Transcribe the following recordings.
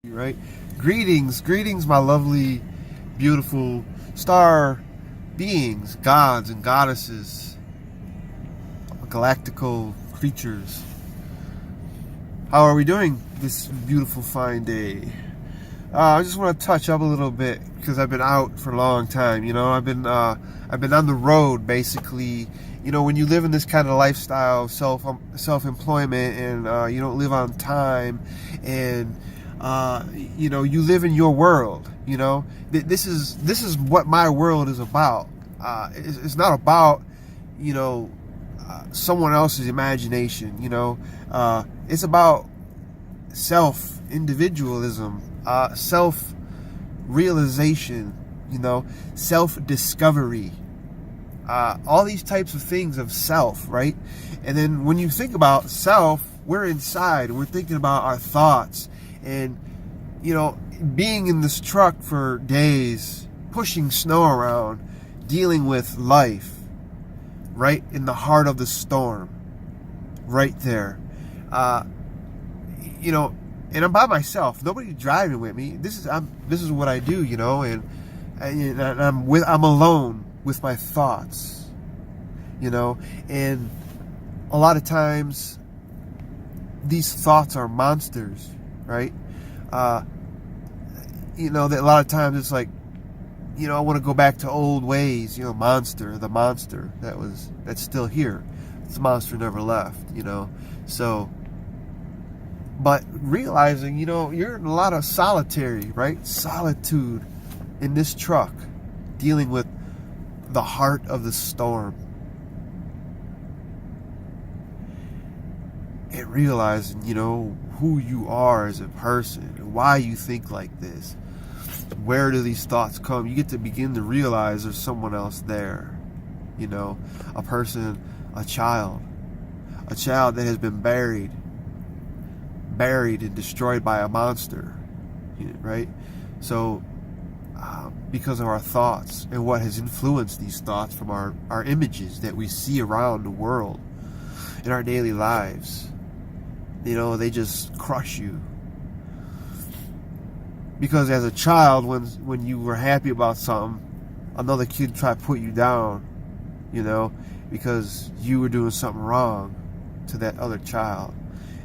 Right? Greetings, my lovely, beautiful star beings, gods and goddesses, galactical creatures. How are we doing this beautiful, fine day? I just want to touch up a little bit because I've been out for a long time. I've been on the road basically. When you live in this kind of lifestyle of self-employment and you don't live on time, and you live in your world. This is what my world is about. It's not about someone else's imagination. It's about self-individualism, self-realization, self-discovery, all these types of things of self, right? And then when you think about self, we're inside, we're thinking about our thoughts, and being in this truck for days, pushing snow around, dealing with life, right in the heart of the storm, right there. And I'm by myself. Nobody's driving with me. This is what I do, and I'm alone with my thoughts, and a lot of times these thoughts are monsters, right? That a lot of times it's like, I want to go back to old ways, the monster that's still here. This monster never left, so. But realizing, you're in a lot of solitary, right? Solitude in this truck, dealing with the heart of the storm. And realizing, who you are as a person, and why you think like this. Where do these thoughts come? You get to begin to realize there's someone else there. A person, a child that has been buried and destroyed by a monster, right? So because of our thoughts and what has influenced these thoughts from our images that we see around the world in our daily lives, they just crush you. Because as a child, when you were happy about something, another kid tried to put you down, because you were doing something wrong to that other child.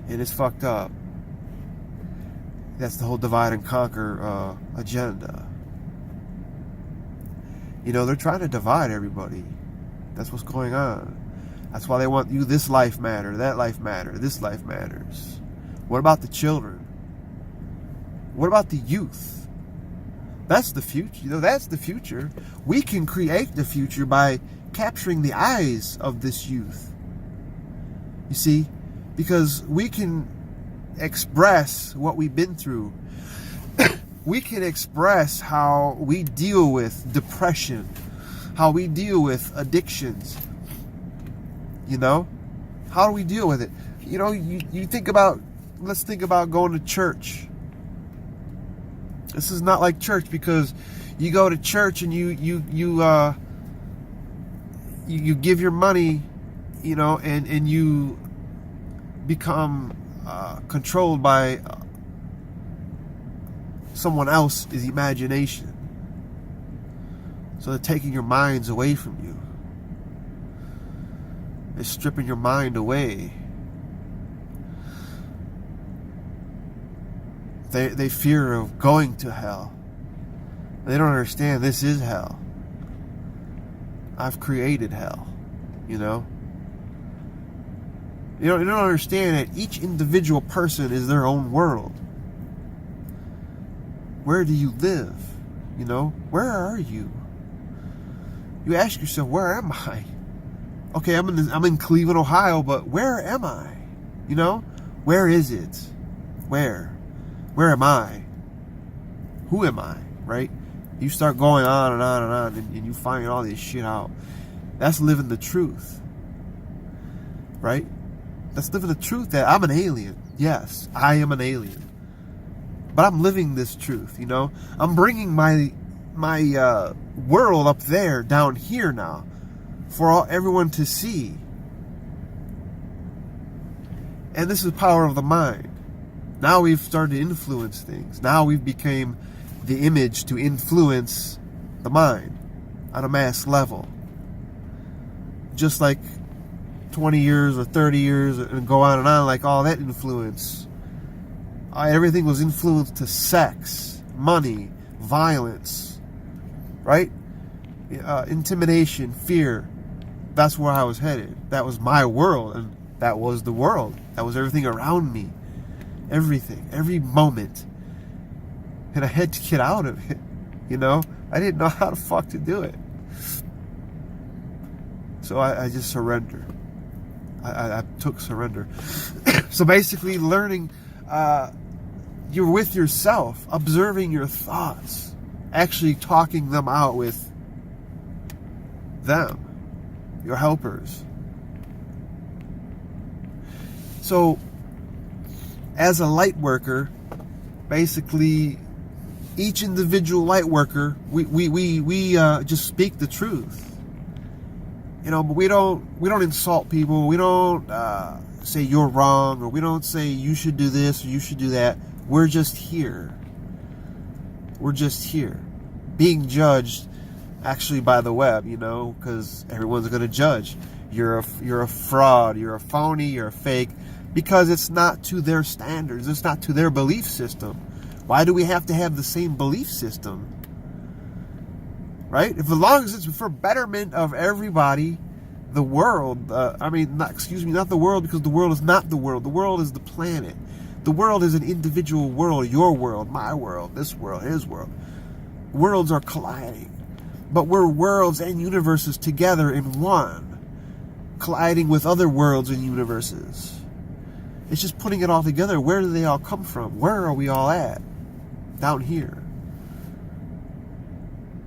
And it's fucked up. That's the whole divide and conquer agenda. They're trying to divide everybody. That's what's going on. That's why they want you, this life matter, that life matter, this life matters. What about the children? What about the youth? That's the future. That's the future. We can create the future by capturing the eyes of this youth. You see? Because we can express what we've been through. We can express how we deal with depression, how we deal with addictions. How do we deal with it? You think about, let's think about going to church. This is not like church, because you go to church and you give your money, and you become controlled by someone else's imagination. So they're taking your minds away from you. They're stripping your mind away. They fear of going to hell. They don't understand this is hell. I've created hell, You don't understand that each individual person is their own world. Where do you live? Where are you? You ask yourself, where am I? Okay, I'm in Cleveland, Ohio, but where am I? Where is it? Where am I? Who am I? Right? You start going on and on and on, and you find all this shit out. That's living the truth. Right? That's living the truth that I'm an alien. Yes, I am an alien. But I'm living this truth, I'm bringing my world up there, down here now, for everyone to see. And this is power of the mind. Now we've started to influence things. Now we've become the image to influence the mind on a mass level. Just like 20 years or 30 years and go on and on, like all that influence. Everything was influenced to sex, money, violence, right? Intimidation, fear. That's where I was headed. That was my world, and that was the world. That was everything around me. Everything, every moment. And I had to get out of it, you know? I didn't know how the fuck to do it. So I just surrendered. I took surrender. So basically learning, you're with yourself, observing your thoughts, actually talking them out with them, your helpers. So as a light worker, basically each individual light worker, we just speak the truth. You know, but we don't insult people. We don't say you're wrong, or we don't say you should do this or you should do that. We're just here. We're just here, being judged actually by the web. You know, because everyone's going to judge. You're a fraud. You're a phony. You're a fake, because it's not to their standards. It's not to their belief system. Why do we have to have the same belief system? Right? If as long as it's for betterment of everybody, the world, not the world, because the world is not the world. The world is the planet. The world is an individual world. Your world, my world, this world, his world. Worlds are colliding. But we're worlds and universes together in one, colliding with other worlds and universes. It's just putting it all together. Where do they all come from? Where are we all at? Down here.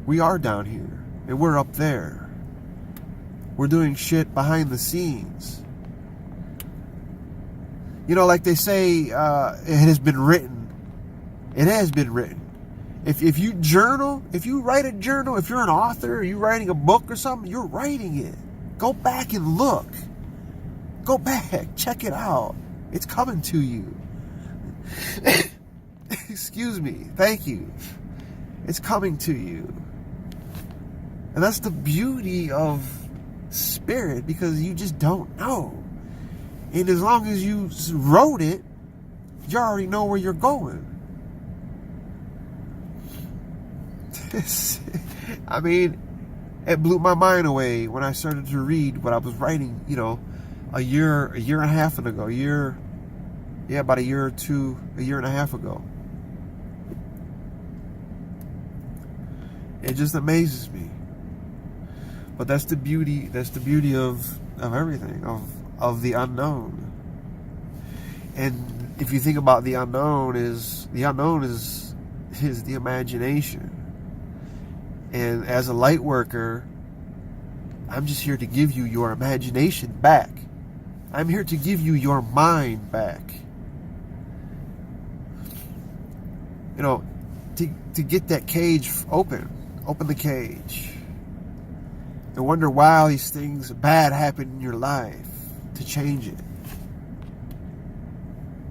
We are down here, and we're up there. We're doing shit behind the scenes. You know, like they say, it has been written. It has been written. If you journal, if you write a journal, if you're an author, or you're writing a book or something, you're writing it. Go back and look. Go back, check it out. It's coming to you. Excuse me. Thank you. It's coming to you. And that's the beauty of spirit, because you just don't know. And as long as you wrote it, you already know where you're going. I mean, it blew my mind away when I started to read what I was writing, you know, a year and a half ago. About a year or two, a year and a half ago. It just amazes me. But that's the beauty of everything, of the unknown. And if you think about the unknown is the imagination. And as a light worker, I'm just here to give you your imagination back. I'm here to give you your mind back. You know, to get that cage open the cage. And wonder why all these things bad happen in your life, to change it.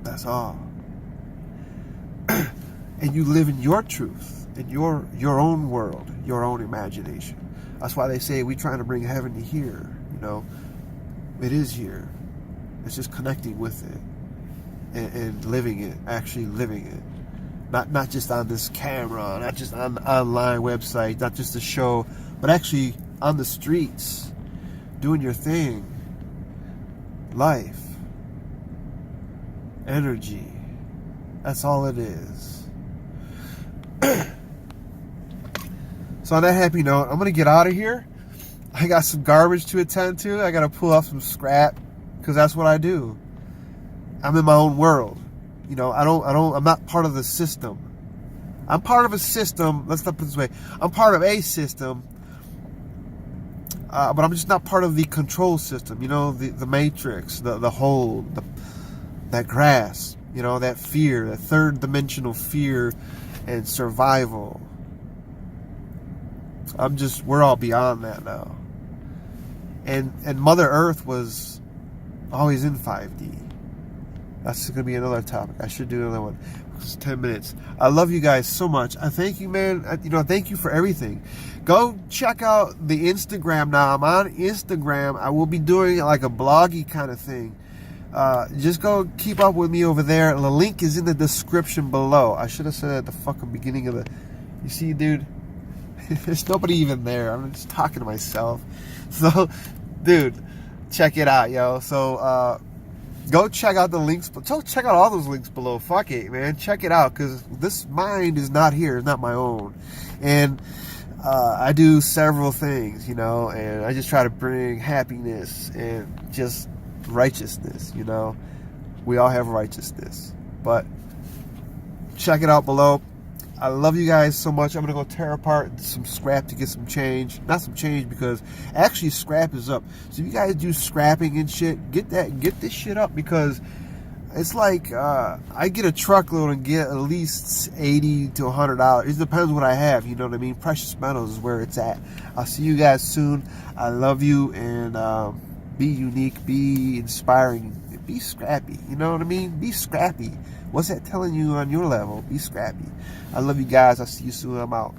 That's all. And you live in your truth, in your own world, your own imagination. That's why they say we're trying to bring heaven to here. You know, it is here. It's just connecting with it and living it, actually living it. Not just on this camera, not just on the online website, not just a show, but actually on the streets, doing your thing. Life. Energy. That's all it is. So on that happy note, I'm going to get out of here. I got some garbage to attend to. I got to pull off some scrap, because that's what I do. I'm in my own world. You know, I'm not part of the system. I'm part of a system. Let's not put it this way. I'm part of a system, but I'm just not part of the control system. You know, the matrix, the hold, that grasp. You know, that fear, that third dimensional fear and survival. We're all beyond that now. And Mother Earth was always in 5D. That's going to be another topic. I should do another one. It's 10 minutes. I love you guys so much. I thank you, man. Thank you for everything. Go check out the Instagram now. I'm on Instagram. I will be doing like a bloggy kind of thing. Just go keep up with me over there. The link is in the description below. I should have said it at the fucking beginning of the... You see, dude? There's nobody even there. I'm just talking to myself. So, dude, check it out, yo. So, go check out the links. Go check out all those links below. Fuck it, man. Check it out, because this mind is not here. It's not my own. And I do several things, and I just try to bring happiness and just righteousness, We all have righteousness. But check it out below. I love you guys so much. I'm going to go tear apart some scrap to get some change. Not some change, because actually scrap is up. So if you guys do scrapping and shit, get this shit up, because it's like I get a truckload and get at least $80 to $100. It depends what I have, you know what I mean? Precious metals is where it's at. I'll see you guys soon. I love you, and be unique, be inspiring, be scrappy. You know what I mean? Be scrappy. What's that telling you on your level? Be scrappy. I love you guys. I'll see you soon. I'm out.